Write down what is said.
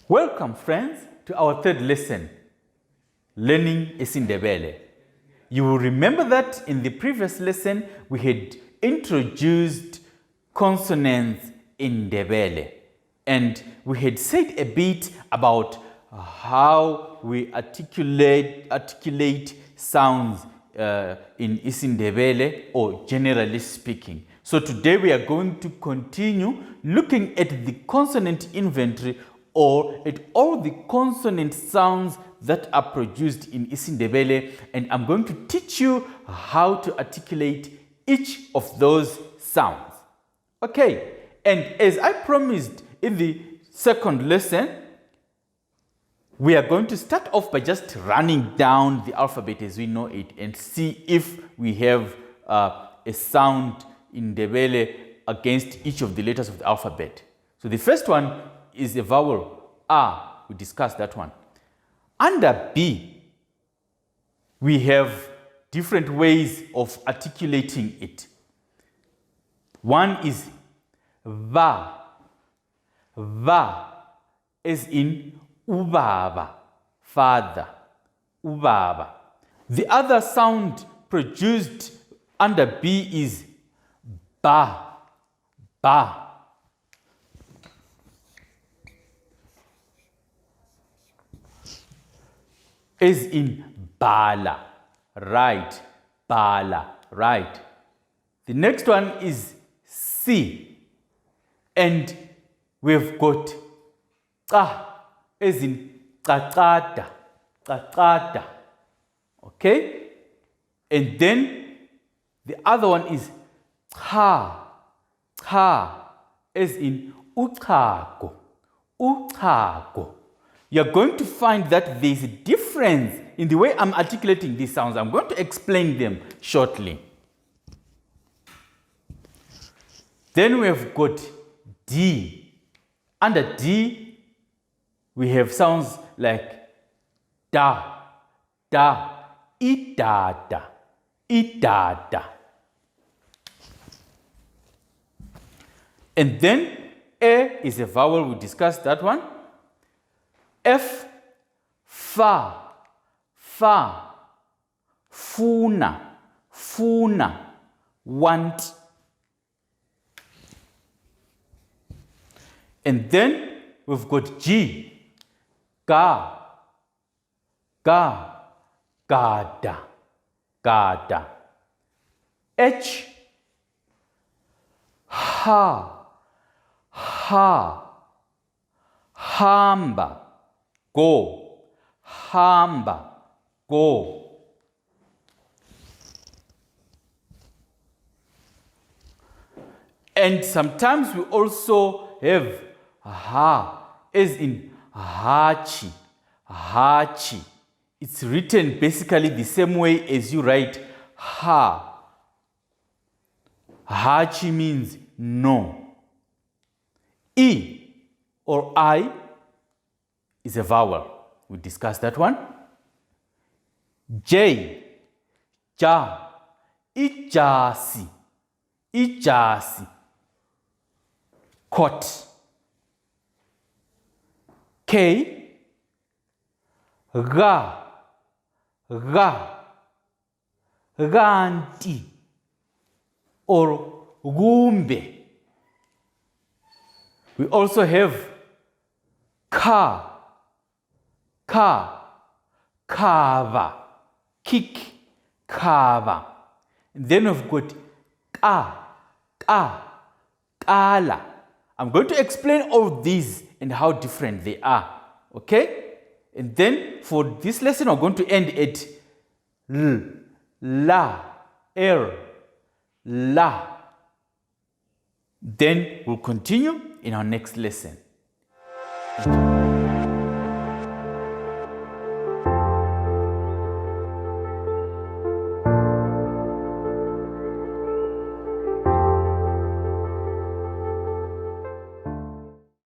Welcome, friends, to our third lesson, Learning Ndebele. You will remember that in the previous lesson, we had introduced consonants in Ndebele. And we had said a bit about how we articulate sounds in Ndebele, or generally speaking. So today we are going to continue looking at the consonant inventory, or at all the consonant sounds that are produced in Ndebele, and I'm going to teach you how to articulate each of those sounds. Okay, and as I promised in the second lesson, we are going to start off by just running down the alphabet as we know it and see if we have a sound in Ndebele against each of the letters of the alphabet. So the first one is a vowel A. We discussed that one. Under B, we have different ways of articulating it. One is va, as in ubaba, father, ubaba. The other sound produced under B is ba, as in bala, right, bala, right. The next one is C, and we've got ka, as in qaqada, okay? And then the other one is cha, as in uchago. You're going to find that there's a difference in the way I'm articulating these sounds. I'm going to explain them shortly. Then we have got D. Under D, we have sounds like da, idada. And then A is a vowel, we discussed that one. F, fa, funa, want. And then we've got G, ga, gada. H, hamba, go. And sometimes we also have ha, as in hachi. It's written basically the same way as you write ha. Hachi means no. E or I is a vowel. We discussed that one. J, ja, ijasi, caught. K, ganti, or gumbe. We also have kava, kick, kava. And then we've got kala. I'm going to explain all these and how different they are, okay? And then for this lesson, I'm going to end at la. Then we'll continue in our next lesson.